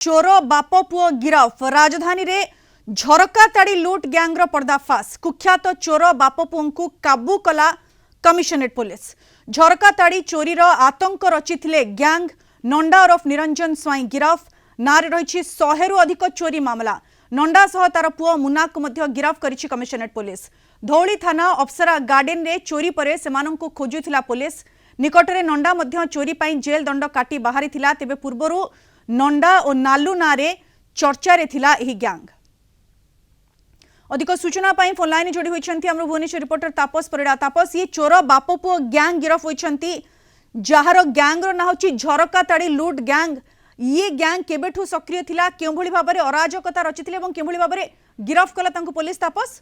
चोर बाप पुओ गिरफ राजधानी रे झरका ताड़ी लुट गैंग्र पर्दाफाश कुख्यात चोर बाप पुओं काबू कला कमिशनरेट पुलिस झरका ताड़ी चोरी आतंक रचिथिले गैंग नंडा ओरफ निरंजन स्वाई गिरफ नारे रही 100 रु अधिक चोरी मामला नंडा सह तार पुओ मुन्ना को मध्य गिरफ करिछि कमिशनरेट पुलिस धौली थाना अप्सरा गार्डन रे चोरी परे सेमानंकु खोजुथिला पुलिस निकटरे नंडा मध्य चोरी पाई जेल दंड काटी बाहरी थिला तेबे पूर्वरु नंडा और नालू नारे चर्चा रे थिला एही गैंग। अधिक सूचना पाई फोन लाइन जोड़ी होइछंती हमरो भुवनेश्वर रिपोर्टर तापस परिडा। तापस ये चोर बाप पुओ गैंग गिरफ होइछंती जहार गैंग रो ना होची झरका ताड़ी लूट गैंग ये गैंग केबेठू सक्रिय थिला केउ भली भाबरे अराजकता रचिथिले एवं केउ भली भाबरे गिरफ कला तांको police. Tapas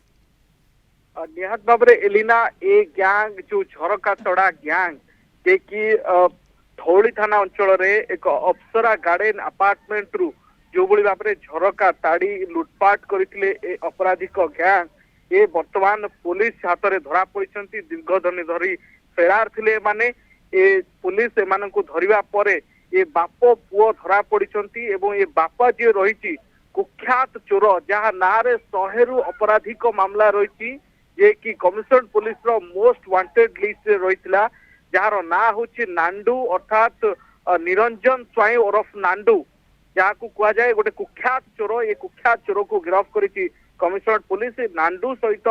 निहात भाबरे Elina a gang जो झरका तड़ा गैंग जे कि धौली थाना अंचल रे एक अप्सरा गार्डन अपार्टमेंट रु जो भली भाबरे झरका ताड़ी लुटपाट करथिले ए अपराधिक गैंग ए वर्तमान पुलिस हाथ रे धरा पड़िसंती दीर्घ दिन धरी फेरार थिले माने ए पुलिस एमानंकु धरिबा परे ए बाप पुओ धरा पड़िसंती एवं ए बापा जे रहिछि कुख्यात चोर जहा नारे 100 रु अपराधिक मामला रहिछि जे कि कमिशनरेट पुलिस रो मोस्ट वांटेड लिस्ट रे रहितला जार ना होछि नांडू अर्थात निरंजन स्वाई ओरफ नांडू जहाँ को कह जाए गोटे कुख्यात चोर ये कुख्यात चोर को गिरफ करिछि कमिशनरेट पुलिस नांडू सहित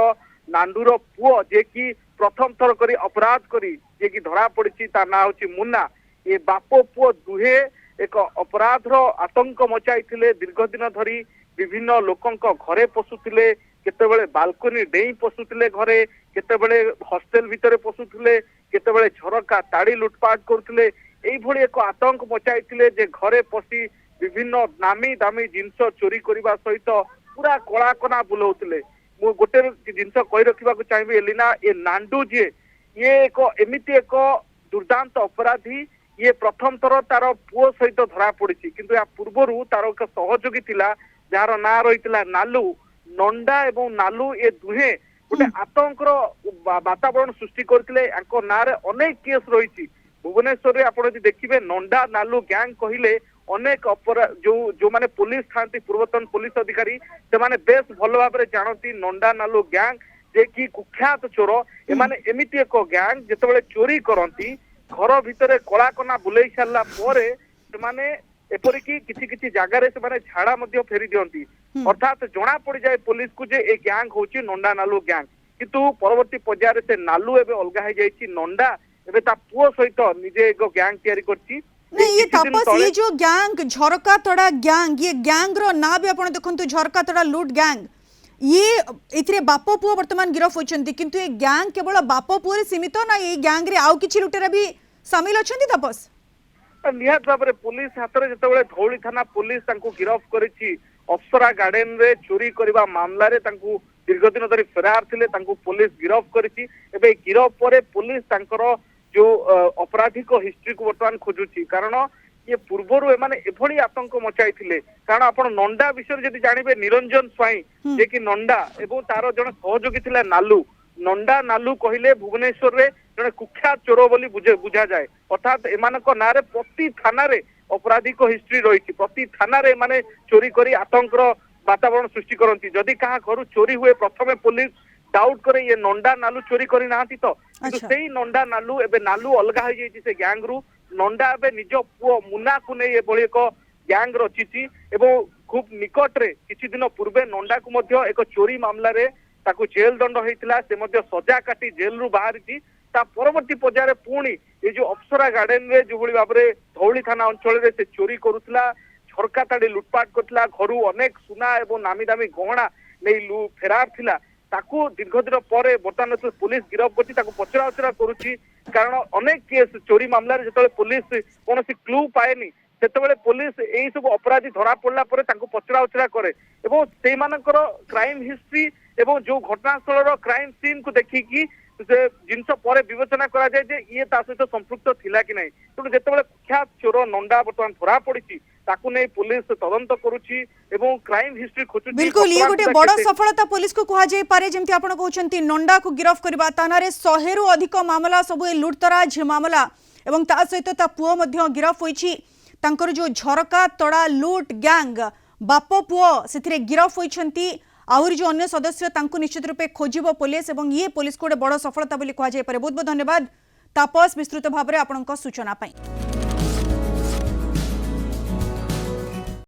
नांडूर पुओ जे कि प्रथम थर करी अपराध करी जे कि धरा पड़िछि ता ना होछि मुन्ना ये बाप पुओ दुहे एक अपराध रो आतंक मचाइथिले दीर्घ दिन धरी विभिन्न लोकंक घरे पशुथिले केतेबेले बालकनी डेई पशुथिले घरे केतेबेले हॉस्टेल भितरे पशुथिले केतेबेले झरका ताड़ी लुटपाट करथिले एई भली एक आतंक मचाइथिले जे घरे पशि विभिन्न नामी दामी जिनस चोरी करबा सहित पूरा कलाकना बुलाउथिले मु गोटे जिनस कहि रखिबाकू चाहिबे एलिना ए नांडू जे ये एक एमिति एक दुर्दांत अपराधी ये प्रथम थर तार पुओ सहित धरा पड़िछि किंतु या पूर्वरु तार एक सहयोगी थिला जार ना रहितला नालू नंडा एवं नालू ये दुहे गोटे आतंकर वातावरण सृष्टि करथिले याको नारे अनेक केस रहिछि भुवनेश्वर रे आपण जदि देखिबे नंडा नालू गैंग कहिले अनेक जो माने पुलिस थांती पूर्वतन पुलिस अधिकारी से माने बेस भल भाबरे जानती नंडा नालू गैंग जे कि कुख्यात चोर ए माने एमिति एक गैंग जेतेबेले चोरी करंती घर भितरे कलाकना बुलेई सारला परे से माने एपरि कि किछि जगह रे से माने झाड़ा मध्य फेरी दियंती अर्थात जना पड़ जाए पुलिस को जे ए गैंग होची नंडा नालू गैंग किंतु परवर्ती पर्याय से नालू एबे अलगा हो जाइछि नंडा एबे ता पुओ सहित निजे एक गैंग तैयारी करछि। नहीं ये तापस ये जो गैंग झरका तड़ा गैंग ये गैंग रो ना भी आपण देखंतु झरका तड़ा लूट गैंग ये इथरे बाप पुओ वर्तमान गिरफ होचंती किंतु ये गैंग केवल बाप पुओ रे सीमित ना ये गैंग रे आउ किछि लुटेरा भी शामिल अछंती। तापस निहात भाबरे पुलिस हाथ रे जतबेले धौली थाना पुलिस तांको गिरफ करिछि अप्सरा गार्डन रे चोरी करबा मामला रे तांको दीर्घ दिन धरि फेरार थिले तांको पुलिस गिरफ करिछि एबे गिरफ परे पुलिस तांकर जो अपराधिक हिस्ट्री को वर्तमान खोजुछि कारण ये पूर्वरु एमाने एभली आतंक मचाइथिले कारण आपण नंडा विषय जदि जानिबे निरंजन स्वाई जे कि नंडा एवं तार जण सहयोगी थिला नालू नंडा नालू कहिले भुवनेश्वर रे जणे कुख्यात चोर बोली बुझा जाए अर्थात एमानक नारे प्रति थाना रे अपराधिक हिस्ट्री रही प्रति थाना रे माने चोरी करी आतंकर वातावरण सृष्टि करती जदि कहा घर चोरी हुए प्रथमे पुलिस डाउट करे ये नंडा नालू चोरी करी नाहंती तो सेही नंडा नालू एबे नालू अलगा हो जाइछि से गैंग रु नंडा एबे निज पुओ मुन्ना को नै एभली एक गैंग रचिछि एवं खूब निकट रे किछि दिन पूर्वे नंडा को मध्य एक चोरी मामला रे ताकू जेल दंड होइतिला से मध्य सजा काटी जेल रु बाहरिछि ता परवर्ती पर्याय पुणी ये जो अप्सरा गार्डन रे जो भली भाबरे धौली थाना अंचल रे से चोरी करुतला झरका ताड़ी लुटपाट करतला घरु अनेक सुना एवं नामी दामी गहना नै फेरार थिला ताकू दीर्घ दिन पर बर्तमान पुलिस गिरफ करछि ताकू पचरा उचरा करुछि कारण अनेक केस चोरी मामला रे जतबेले पुलिस कोनोसी क्लू पाएनी सेतबेले पुलिस एई सब अपराधी धरा पड़ला परे ताकू पचरा उचरा करे एवं सेई मानकर क्राइम हिस्ट्री एवं जो घटनास्थल रो क्राइम सीन को देखिकी से जिनस पर विवेचना करा जाए जे ये ता सहित संपृक्त थिला कि नहीं तेणु जेतेबेले कुख्यात चोर नंडा बर्तमान धरा पड़िछि ताकू नै पुलिस तदंत करूछि एवं क्राइम हिस्ट्री खोजुछि। बिल्कुल ये गोटे बड़ सफलता पुलिस को कहा जाय पारे जेमति आपण कहउछंती नंडा को गिरफ करबा तानारे 100 रु अधिक मामला सब लुटतराज मामला एवं ता सहित ता पुओ मध्य गिरफ होइछि तांकर जो झरका तड़ा लुट गैंग बाप पुओ से गिरफ होती आहरी जो अन्य सदस्य तांको निश्चित रूपे खोजिबो पुलिस और ये पुलिस को बड़ सफलता बोली कहुए। बहुत बहुत धन्यवाद तापस विस्तृत भाव में आपंक सूचना पाई।